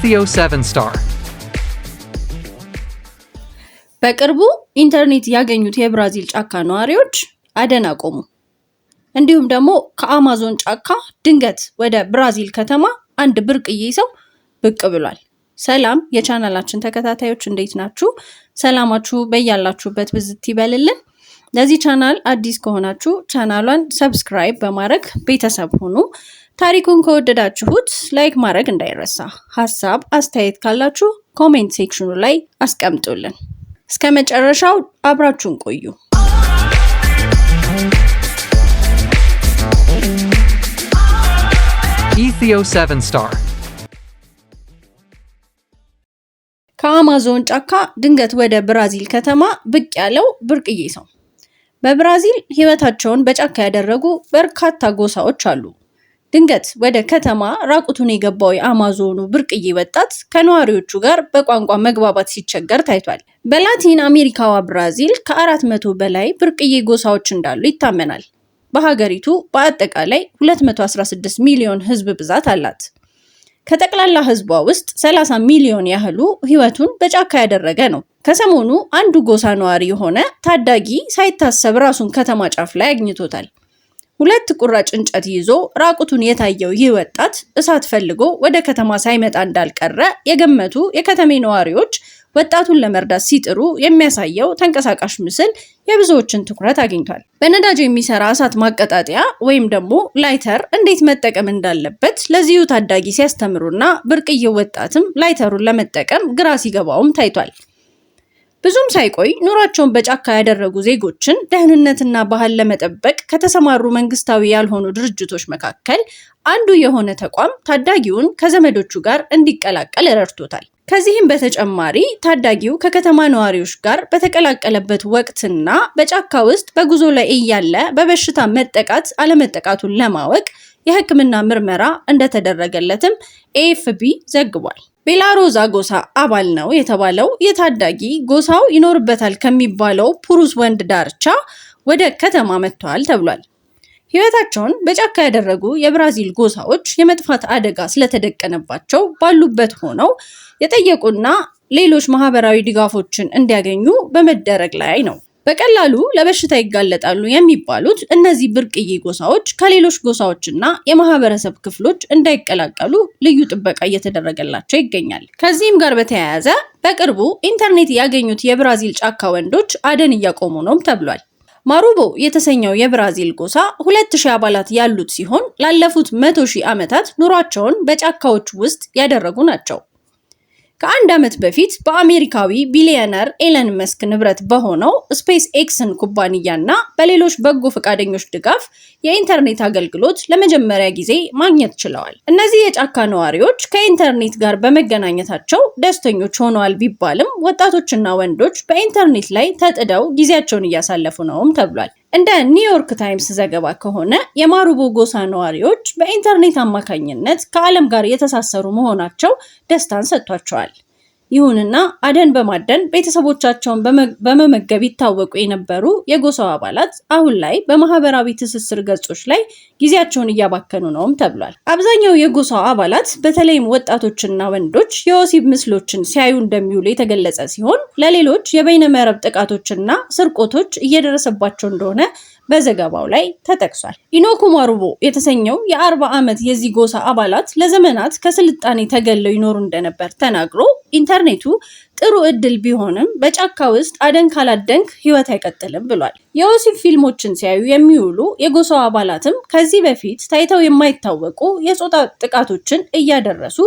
Ethio 7 Star በቅርቡ ኢንተርኔት ያገኙት የብራዚል ጫካ ነዋሪዎች አደን አቆሙ። እንዲሁም ደግሞ ከአማዞን ጫካ ድንገት ወደ ብራዚል ከተማ አንድ ብርቅዬ ሰው ብቅ ብሏል። ሰላም የቻናላችን ተከታታዮች እንዴት ናችሁ? ሰላማችሁ በያላችሁበት ብዝት ይበልልን። ለዚህ ቻናል አዲስ ከሆናችሁ ቻናሏን ሰብስክራይብ በማድረግ ቤተሰብ ሁኑ። ታሪኩን ከወደዳችሁት ላይክ ማድረግ እንዳይረሳ። ሐሳብ አስተያየት ካላችሁ ኮሜንት ሴክሽኑ ላይ አስቀምጡልን። እስከ መጨረሻው አብራችሁን ቆዩ። Ethio 7 Star ከአማዞን ጫካ ድንገት ወደ ብራዚል ከተማ ብቅ ያለው ብርቅዬ ሰው። በብራዚል ህይወታቸውን በጫካ ያደረጉ በርካታ ጎሳዎች አሉ። ድንገት ወደ ከተማ ራቁቱን የገባው የአማዞኑ ብርቅዬ ወጣት ከነዋሪዎቹ ጋር በቋንቋ መግባባት ሲቸገር ታይቷል። በላቲን አሜሪካዋ ብራዚል ከ400 በላይ ብርቅዬ ጎሳዎች እንዳሉ ይታመናል። በሀገሪቱ በአጠቃላይ 216 ሚሊዮን ህዝብ ብዛት አላት። ከጠቅላላ ህዝቧ ውስጥ 30 ሚሊዮን ያህሉ ህይወቱን በጫካ ያደረገ ነው። ከሰሞኑ አንዱ ጎሳ ነዋሪ የሆነ ታዳጊ ሳይታሰብ ራሱን ከተማ ጫፍ ላይ አግኝቶታል። 2 ቁራጭ እንጨት ይዞ ራቁቱን የታየው ይህ ወጣት እሳት ፈልጎ ወደ ከተማ ሳይመጣ እንዳልቀረ የገመቱ የከተሜ ነዋሪዎች ወጣቱን ለመርዳት ሲጥሩ የሚያሳየው ተንቀሳቃሽ ምስል የብዙዎችን ትኩረት አግኝቷል። በነዳጅ የሚሰራ እሳት ማቀጣጠያ ወይም ደግሞ ላይተር እንዴት መጠቀም እንዳለበት ለዚሁ ታዳጊ ሲያስተምሩና ብርቅዬው ወጣትም ላይተሩን ለመጠቀም ግራ ሲገባውም ታይቷል። ብዙም ሳይቆይ ኑሯቸውን በጫካ ያደረጉ ዜጎችን ደህንነትና ባህል ለመጠበቅ ከተሰማሩ መንግስታዊ ያልሆኑ ድርጅቶች መካከል አንዱ የሆነ ተቋም ታዳጊውን ከዘመዶቹ ጋር እንዲቀላቀል ረድቶታል። ከዚህም በተጨማሪ ታዳጊው ከከተማ ነዋሪዎች ጋር በተቀላቀለበት ወቅትና በጫካ ውስጥ በጉዞ ላይ እያለ በበሽታ መጠቃት አለመጠቃቱን ለማወቅ የሕክምና ምርመራ እንደተደረገለትም ኤኤፍፒ ዘግቧል። ቤላሮዛ ጎሳ አባል ነው የተባለው የታዳጊ ጎሳው ይኖርበታል ከሚባለው ፑሩስ ወንድ ዳርቻ ወደ ከተማ መጥቷል ተብሏል። ህይወታቸውን በጫካ ያደረጉ የብራዚል ጎሳዎች የመጥፋት አደጋ ስለተደቀነባቸው ባሉበት ሆነው የጠየቁና ሌሎች ማህበራዊ ድጋፎችን እንዲያገኙ በመደረግ ላይ ነው። በቀላሉ ለበሽታ ይጋለጣሉ የሚባሉት እነዚህ ብርቅዬ ጎሳዎች ከሌሎች ጎሳዎችና የማህበረሰብ ክፍሎች እንዳይቀላቀሉ ልዩ ጥበቃ እየተደረገላቸው ይገኛል። ከዚህም ጋር በተያያዘ በቅርቡ ኢንተርኔት ያገኙት የብራዚል ጫካ ወንዶች አደን እያቆሙ ነው ተብሏል። ማሩቦ የተሰኘው የብራዚል ጎሳ 2000 አባላት ያሉት ሲሆን ላለፉት 100,000 ዓመታት ኑሯቸውን በጫካዎች ውስጥ ያደረጉ ናቸው። ከአንድ ዓመት በፊት በአሜሪካዊ ቢሊዮነር ኤለን መስክ ንብረት በሆነው ስፔስ ኤክስን ኩባንያና በሌሎች በጎ ፈቃደኞች ድጋፍ የኢንተርኔት አገልግሎት ለመጀመሪያ ጊዜ ማግኘት ችለዋል። እነዚህ የጫካ ነዋሪዎች ከኢንተርኔት ጋር በመገናኘታቸው ደስተኞች ሆነዋል ቢባልም ወጣቶችና ወንዶች በኢንተርኔት ላይ ተጥደው ጊዜያቸውን እያሳለፉ ነውም ተብሏል። እንደ ኒውዮርክ ታይምስ ዘገባ ከሆነ የማሩቦ ጎሳ ነዋሪዎች በኢንተርኔት አማካኝነት ከዓለም ጋር የተሳሰሩ መሆናቸው ደስታን ሰጥቷቸዋል። ይሁንና አደን በማደን ቤተሰቦቻቸውን በመመገብ ይታወቁ የነበሩ የጎሳው አባላት አሁን ላይ በማህበራዊ ትስስር ገጾች ላይ ጊዜያቸውን እያባከኑ ነውም ተብሏል። አብዛኛው የጎሳው አባላት በተለይም ወጣቶችና ወንዶች የወሲብ ምስሎችን ሲያዩ እንደሚውሉ የተገለጸ ሲሆን ለሌሎች የበይነመረብ ጥቃቶችና ስርቆቶች እየደረሰባቸው እንደሆነ በዘገባው ላይ ተጠቅሷል። ኢኖኩ ማሩቦ የተሰኘው የ40 ዓመት የዚህ ጎሳ አባላት ለዘመናት ከስልጣኔ ተገለው ይኖሩ እንደነበር ተናግሮ ኢንተርኔቱ ጥሩ እድል ቢሆንም በጫካ ውስጥ አደን ካላደንክ ህይወት አይቀጥልም ብሏል። የወሲብ ፊልሞችን ሲያዩ የሚውሉ የጎሳው አባላትም ከዚህ በፊት ታይተው የማይታወቁ የጾታ ጥቃቶችን እያደረሱ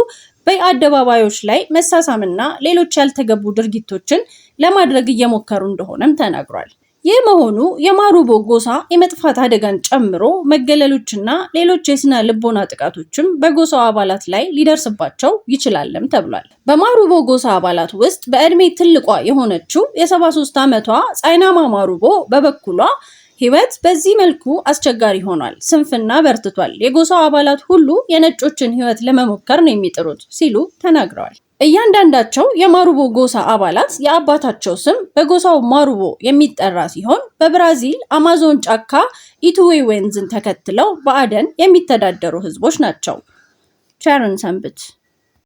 በአደባባዮች ላይ መሳሳምና ሌሎች ያልተገቡ ድርጊቶችን ለማድረግ እየሞከሩ እንደሆነም ተናግሯል። ይህ መሆኑ የማሩቦ ጎሳ የመጥፋት አደጋን ጨምሮ መገለሎችና ሌሎች የስነ ልቦና ጥቃቶችም በጎሳው አባላት ላይ ሊደርስባቸው ይችላልም ተብሏል። በማሩቦ ጎሳ አባላት ውስጥ በእድሜ ትልቋ የሆነችው የ73 ዓመቷ ጻይናማ ማሩቦ በበኩሏ ህይወት በዚህ መልኩ አስቸጋሪ ሆኗል፣ ስንፍና በርትቷል፣ የጎሳው አባላት ሁሉ የነጮችን ህይወት ለመሞከር ነው የሚጥሩት ሲሉ ተናግረዋል። እያንዳንዳቸው የማሩቦ ጎሳ አባላት የአባታቸው ስም በጎሳው ማሩቦ የሚጠራ ሲሆን በብራዚል አማዞን ጫካ ኢቱዌ ወንዝን ተከትለው በአደን የሚተዳደሩ ህዝቦች ናቸው። ቸርን ሰንብት።